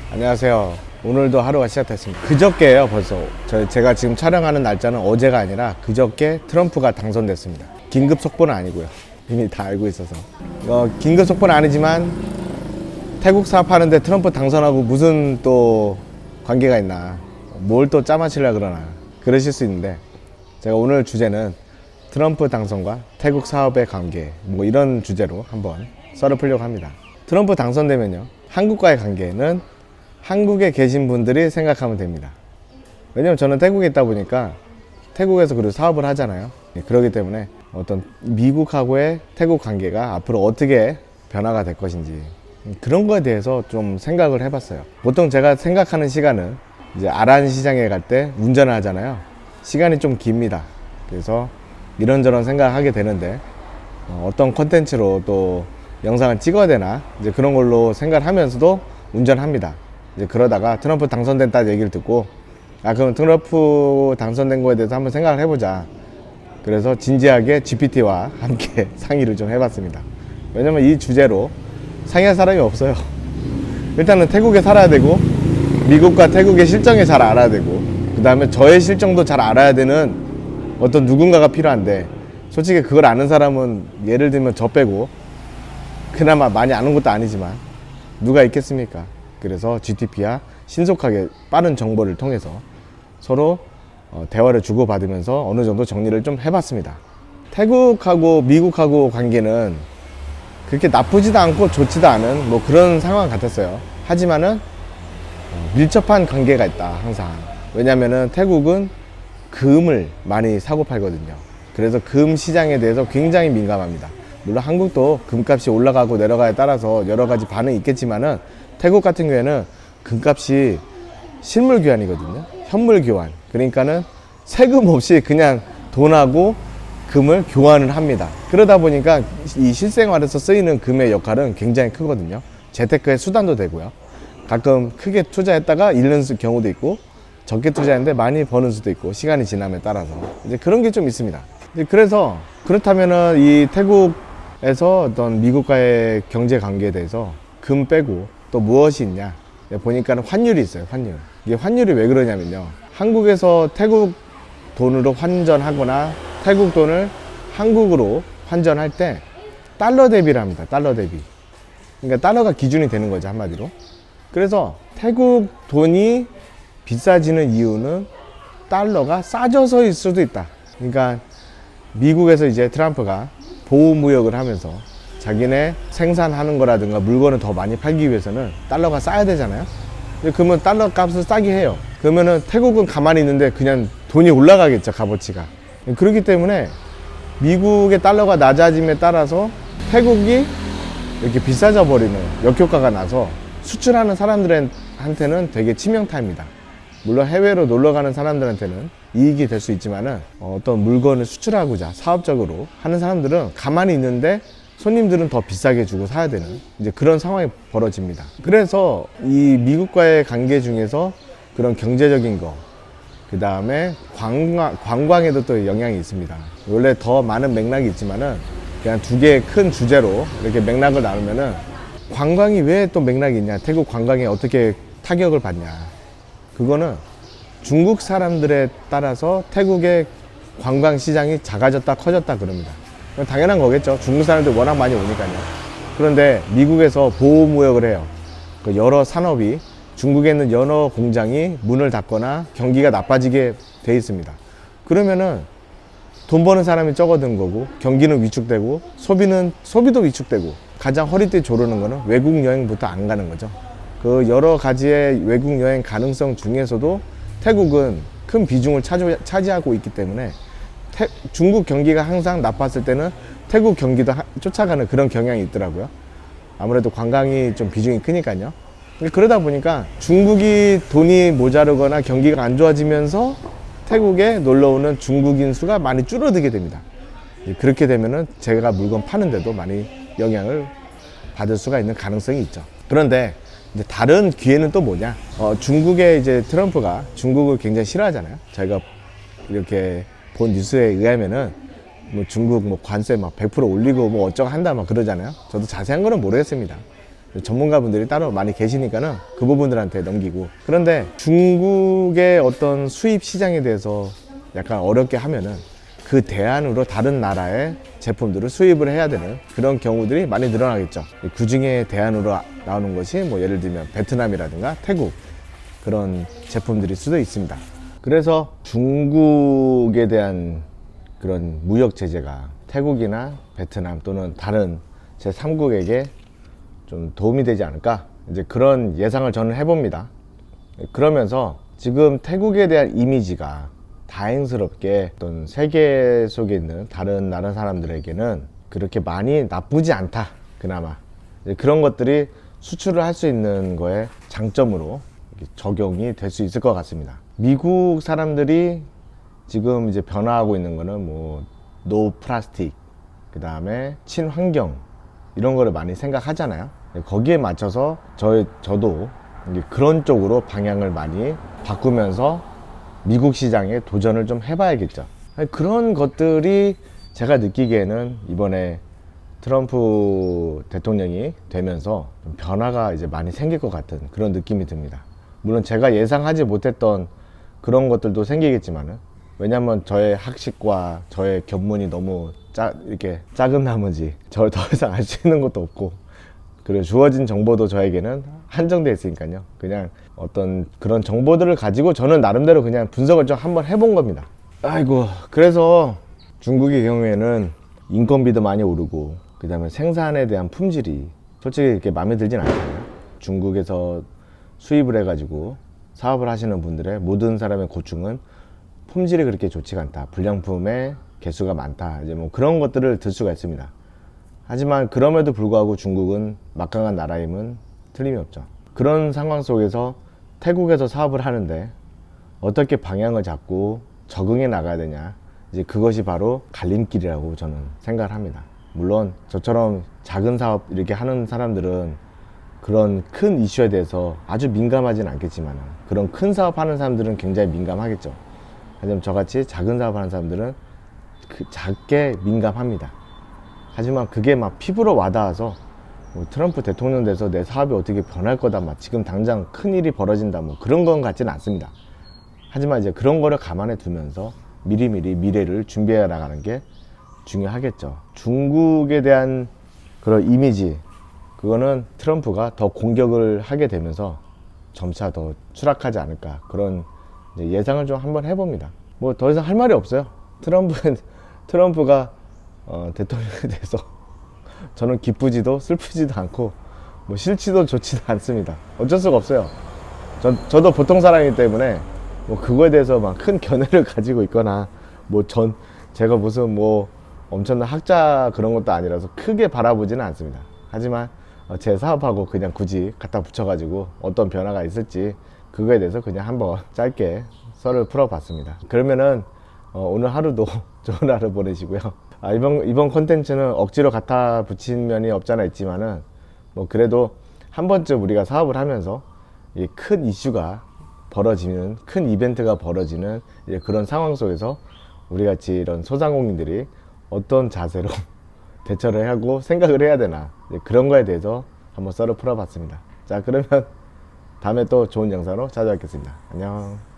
안녕하세요. 오늘도 하루가 시작됐습니다. 그저께예요 벌써. 제가 지금 촬영하는 날짜는 어제가 아니라 그저께 트럼프가 당선됐습니다. 긴급 속보는 아니고요. 이미 다 알고 있어서. 긴급 속보는 아니지만 태국 사업하는데 트럼프 당선하고 무슨 또 관계가 있나, 뭘 또 짜맞추려 그러나 그러실 수 있는데, 제가 오늘 주제는 트럼프 당선과 태국 사업의 관계, 뭐 이런 주제로 한번 썰을 풀려고 합니다. 트럼프 당선되면요, 한국과의 관계는 한국에 계신 분들이 생각하면 됩니다. 왜냐면 저는 태국에 있다 보니까 태국에서 그리고 사업을 하잖아요. 그렇기 때문에 어떤 미국하고의 태국 관계가 앞으로 어떻게 변화가 될 것인지, 그런 거에 대해서 좀 생각을 해봤어요. 보통 제가 생각하는 시간은 이제 아란 시장에 갈 때 운전을 하잖아요. 시간이 좀 깁니다. 그래서 이런저런 생각을 하게 되는데, 어떤 콘텐츠로 또 영상을 찍어야 되나, 이제 그런 걸로 생각을 하면서도 운전합니다. 이제 그러다가 트럼프 당선됐다는 얘기를 듣고, 그럼 트럼프 당선된 거에 대해서 한번 생각을 해보자. 그래서 진지하게 GPT와 함께 상의를 좀 해봤습니다. 왜냐면 이 주제로 상의할 사람이 없어요. 일단은 태국에 살아야 되고, 미국과 태국의 실정을 잘 알아야 되고, 그 다음에 저의 실정도 잘 알아야 되는 어떤 누군가가 필요한데, 솔직히 그걸 아는 사람은 예를 들면 저 빼고 그나마 많이 아는 것도 아니지만 누가 있겠습니까? 그래서 GTP와 신속하게 빠른 정보를 통해서 서로 대화를 주고받으면서 어느 정도 정리를 좀 해봤습니다. 태국하고 미국하고 관계는 그렇게 나쁘지도 않고 좋지도 않은 뭐 그런 상황 같았어요. 하지만은 밀접한 관계가 있다, 항상. 왜냐면은 태국은 금을 많이 사고 팔거든요. 그래서 금 시장에 대해서 굉장히 민감합니다. 물론 한국도 금값이 올라가고 내려가에 따라서 여러 가지 반응이 있겠지만은, 태국 같은 경우에는 금값이 실물 교환이거든요. 현물 교환. 그러니까는 세금 없이 그냥 돈하고 금을 교환을 합니다. 그러다 보니까 이 실생활에서 쓰이는 금의 역할은 굉장히 크거든요. 재테크의 수단도 되고요. 가끔 크게 투자했다가 잃는 경우도 있고, 적게 투자했는데 많이 버는 수도 있고, 시간이 지남에 따라서 이제 그런 게 좀 있습니다. 그래서 그렇다면은 이 태국에서 어떤 미국과의 경제 관계에 대해서 금 빼고 또 무엇이 있냐 보니까는 환율이 있어요. 환율. 이게 환율이 왜 그러냐면요, 한국에서 태국 돈으로 환전하거나 태국 돈을 한국으로 환전할 때 달러 대비를 합니다. 달러 대비. 그러니까 달러가 기준이 되는 거죠, 한마디로. 그래서 태국 돈이 비싸지는 이유는 달러가 싸져서일 수도 있다. 그러니까 미국에서 이제 트럼프가 보호무역을 하면서 자기네 생산하는 거라든가 물건을 더 많이 팔기 위해서는 달러가 싸야 되잖아요. 그러면 달러 값을 싸게 해요. 그러면은 태국은 가만히 있는데 그냥 돈이 올라가겠죠, 값어치가. 그렇기 때문에 미국의 달러가 낮아짐에 따라서 태국이 이렇게 비싸져 버리는 역효과가 나서 수출하는 사람들한테는 되게 치명타입니다. 물론 해외로 놀러 가는 사람들한테는 이익이 될 수 있지만은, 어떤 물건을 수출하고자 사업적으로 하는 사람들은 가만히 있는데 손님들은 더 비싸게 주고 사야 되는 이제 그런 상황이 벌어집니다. 그래서 이 미국과의 관계 중에서 그런 경제적인 거, 그 다음에 관광에도 또 영향이 있습니다. 원래 더 많은 맥락이 있지만은 그냥 두 개의 큰 주제로 이렇게 맥락을 나누면은, 관광이 왜 또 맥락이 있냐, 태국 관광에 어떻게 타격을 받냐, 그거는 중국 사람들에 따라서 태국의 관광 시장이 작아졌다 커졌다 그럽니다. 당연한 거겠죠. 중국 사람들 워낙 많이 오니까요. 그런데 미국에서 보호무역을 해요. 여러 산업이, 중국에 있는 여러 공장이 문을 닫거나 경기가 나빠지게 돼 있습니다. 그러면은 돈 버는 사람이 적어든 거고, 경기는 위축되고, 소비도 위축되고, 가장 허리띠 조르는 거는 외국 여행부터 안 가는 거죠. 그 여러 가지의 외국 여행 가능성 중에서도 태국은 큰 비중을 차지하고 있기 때문에 중국 경기가 항상 나빴을 때는 태국 경기도 쫓아가는 그런 경향이 있더라고요. 아무래도 관광이 좀 비중이 크니까요. 그러다 보니까 중국이 돈이 모자르거나 경기가 안 좋아지면서 태국에 놀러 오는 중국인 수가 많이 줄어들게 됩니다. 그렇게 되면은 제가 물건 파는데도 많이 영향을 받을 수가 있는 가능성이 있죠. 그런데 이제 다른 기회는 또 뭐냐? 중국의 이제 트럼프가 중국을 굉장히 싫어하잖아요. 저희가 이렇게 본 뉴스에 의하면은 뭐 중국 뭐 관세 막 100% 올리고 뭐 어쩌고 한다 막 그러잖아요. 저도 자세한 거는 모르겠습니다. 전문가분들이 따로 많이 계시니까는 그 부분들한테 넘기고. 그런데 중국의 어떤 수입 시장에 대해서 약간 어렵게 하면은 그 대안으로 다른 나라의 제품들을 수입을 해야 되는 그런 경우들이 많이 늘어나겠죠. 그 중에 대안으로 나오는 것이 뭐 예를 들면 베트남이라든가 태국, 그런 제품들일 수도 있습니다. 그래서 중국에 대한 그런 무역 제재가 태국이나 베트남 또는 다른 제3국에게 좀 도움이 되지 않을까, 이제 그런 예상을 저는 해봅니다. 그러면서 지금 태국에 대한 이미지가 다행스럽게 어떤 세계 속에 있는 다른 나라 사람들에게는 그렇게 많이 나쁘지 않다. 그나마 그런 것들이 수출을 할 수 있는 거에 장점으로 적용이 될 수 있을 것 같습니다. 미국 사람들이 지금 이제 변화하고 있는 거는 뭐 노 플라스틱, 그 다음에 친환경, 이런 거를 많이 생각하잖아요. 거기에 맞춰서 저도 그런 쪽으로 방향을 많이 바꾸면서 미국 시장에 도전을 좀 해봐야겠죠. 그런 것들이 제가 느끼기에는 이번에 트럼프 대통령이 되면서 좀 변화가 이제 많이 생길 것 같은 그런 느낌이 듭니다. 물론 제가 예상하지 못했던 그런 것들도 생기겠지만은, 왜냐면 저의 학식과 저의 견문이 너무 이렇게 작은 나머지 저를 더 이상 알 수 있는 것도 없고, 그리고 주어진 정보도 저에게는 한정되어 있으니까요. 그냥 어떤 그런 정보들을 가지고 저는 나름대로 그냥 분석을 좀 한번 해본 겁니다. 아이고, 그래서 중국의 경우에는 인건비도 많이 오르고, 그 다음에 생산에 대한 품질이 솔직히 이렇게 마음에 들진 않잖아요. 중국에서 수입을 해가지고 사업을 하시는 분들의 모든 사람의 고충은 품질이 그렇게 좋지가 않다, 불량품의 개수가 많다, 이제 뭐 그런 것들을 들 수가 있습니다. 하지만 그럼에도 불구하고 중국은 막강한 나라임은 틀림이 없죠. 그런 상황 속에서 태국에서 사업을 하는데 어떻게 방향을 잡고 적응해 나가야 되냐, 이제 그것이 바로 갈림길이라고 저는 생각을 합니다. 물론 저처럼 작은 사업 이렇게 하는 사람들은 그런 큰 이슈에 대해서 아주 민감하진 않겠지만, 그런 큰 사업 하는 사람들은 굉장히 민감하겠죠. 하지만 저같이 작은 사업 하는 사람들은 작게 민감합니다. 하지만 그게 막 피부로 와닿아서 뭐 트럼프 대통령 돼서 내 사업이 어떻게 변할 거다, 막 지금 당장 큰 일이 벌어진다, 뭐 그런 건 같지는 않습니다. 하지만 이제 그런 거를 감안해 두면서 미리미리 미래를 준비해 나가는 게 중요하겠죠. 중국에 대한 그런 이미지, 그거는 트럼프가 더 공격을 하게 되면서 점차 더 추락하지 않을까, 그런 예상을 좀 한번 해봅니다. 뭐 더 이상 할 말이 없어요. 트럼프가 대통령에 대해서 저는 기쁘지도 슬프지도 않고 뭐 싫지도 좋지도 않습니다. 어쩔 수가 없어요. 저도 보통 사람이기 때문에 뭐 그거에 대해서 막 큰 견해를 가지고 있거나, 뭐 제가 무슨 뭐 엄청난 학자 그런 것도 아니라서 크게 바라보지는 않습니다. 하지만 제 사업하고 그냥 굳이 갖다 붙여가지고 어떤 변화가 있을지 그거에 대해서 그냥 한번 짧게 썰을 풀어봤습니다. 그러면은 오늘 하루도 좋은 하루 보내시고요. 이번 콘텐츠는 억지로 갖다 붙인 면이 없잖아 있지만은, 뭐 그래도 한 번쯤 우리가 사업을 하면서 큰 이슈가 벌어지는, 큰 이벤트가 벌어지는 그런 상황 속에서 우리 같이 이런 소상공인들이 어떤 자세로 대처를 하고 생각을 해야 되나, 그런 거에 대해서 한번 썰을 풀어봤습니다. 자, 그러면 다음에 또 좋은 영상으로 찾아뵙겠습니다. 안녕.